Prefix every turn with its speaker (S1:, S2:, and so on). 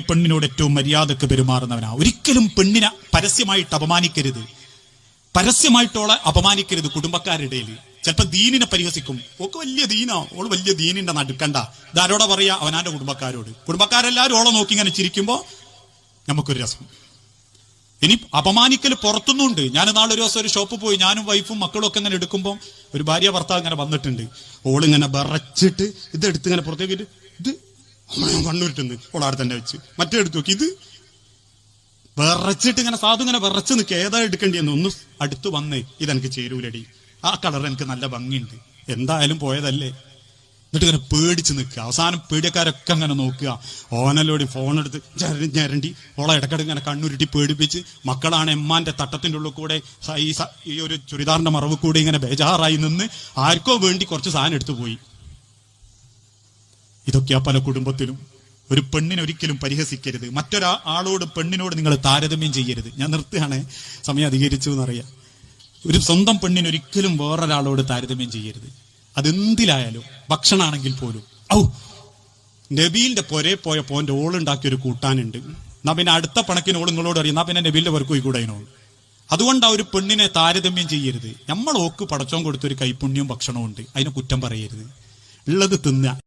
S1: പെണ്ണിനോട് ഏറ്റവും മര്യാദക്ക് പെരുമാറുന്നവനാ. ഒരിക്കലും പെണ്ണിനെ പരസ്യമായിട്ട് അപമാനിക്കരുത്, പരസ്യമായിട്ടോളെ അപമാനിക്കരുത്. കുടുംബക്കാരുടെ ചിലപ്പോ ദീനിനെ പരിഹസിക്കും. ഓക്ക് വലിയ ദീനാ, ഓള് വലിയ ദീനിന്റെ നടുക്കണ്ട. ഇതാരോടാ പറയാ? അവനാന്റെ കുടുംബക്കാരോട്. കുടുംബക്കാരെല്ലാരും ഓളെ നോക്കി ഇങ്ങനെ ചിരിക്കുമ്പോ നമുക്കൊരു രസം. ഇനി അപമാനിക്കൽ പുറത്തുനിന്നുണ്ട്. ഞാൻ നാളൊരു ദിവസം ഒരു ഷോപ്പ് പോയി, ഞാനും വൈഫും മക്കളും ഒക്കെ ഇങ്ങനെ എടുക്കുമ്പോൾ ഒരു ഭാര്യ ഭർത്താവ് ഇങ്ങനെ വന്നിട്ടുണ്ട്. ഓളിങ്ങനെ വിറച്ചിട്ട് ഇതെടുത്ത് ഇങ്ങനെ പുറത്തേക്ക് ഇത് കണ്ണൂരിട്ടുണ്ട്. ഓളാടെ തന്നെ വെച്ച് മറ്റേ എടുത്തു നോക്കി. ഇത് വിറച്ചിട്ട് ഇങ്ങനെ സാധു ഇങ്ങനെ വിറച്ച് നിൽക്കുക. ഏതാ എടുക്കേണ്ടിയെന്ന് ഒന്ന് അടുത്ത് വന്നേ, ഇതെനിക്ക് ചേരൂലടി, ആ കളർ എനിക്ക് നല്ല ഭംഗിയുണ്ട്. എന്തായാലും പോയതല്ലേ. എന്നിട്ട് ഇങ്ങനെ പേടിച്ച് നിൽക്കുക. അവസാനം പീഡിയക്കാരൊക്കെ അങ്ങനെ നോക്കുക. ഓനലോടി ഫോൺ എടുത്ത് ഞരണ്ടി ഓളെ ഇടക്കിടക്ക് ഇങ്ങനെ കണ്ണുരുട്ടി പേടിപ്പിച്ച്. മക്കളാണ് എമ്മാന്റെ തട്ടത്തിന്റെ ഉള്ളിൽ കൂടെ ഈ ഒരു ചുരിദാറിന്റെ മറവ് കൂടെ ഇങ്ങനെ ബേജാറായി നിന്ന് ആർക്കോ വേണ്ടി കുറച്ച് സാധനം എടുത്തു പോയി. ഇതൊക്കെയാ പല കുടുംബത്തിലും. ഒരു പെണ്ണിനെ ഒരിക്കലും പരിഹസിക്കരുത്. മറ്റൊരാളോട് പെണ്ണിനോട് നിങ്ങൾ താരതമ്യം ചെയ്യരുത്. ഞാൻ നിർത്തുകയാണ്, സമയം അധികരിച്ചു എന്നറിയാം. ഒരു സ്വന്തം പെണ്ണിന് ഒരിക്കലും വേറൊരാളോട് താരതമ്യം ചെയ്യരുത്. അതെന്തിലായാലും, ഭക്ഷണമാണെങ്കിൽ പോലും. നബീലിന്റെ പൊരേ പോയപ്പോ എന്റെ ഓളുണ്ടാക്കിയ ഒരു കൂട്ടാനുണ്ട്. എന്നാ പിന്നെ അടുത്ത പണക്കിന് ഓൾ നിങ്ങളോട് അറിയാം, എന്നാ പിന്നെ നബീലിന്റെ വർക്ക് പോയിക്കൂടെ അതിനോട്. അതുകൊണ്ട് ആ ഒരു പെണ്ണിനെ താരതമ്യം ചെയ്യരുത്. നമ്മൾ ഓക്ക് പടച്ചോൻ കൊടുത്തൊരു കൈപ്പുണ്യവും ഭക്ഷണവും ഉണ്ട്, അതിനെ കുറ്റം പറയരുത്. ഉള്ളത് തിന്നുക.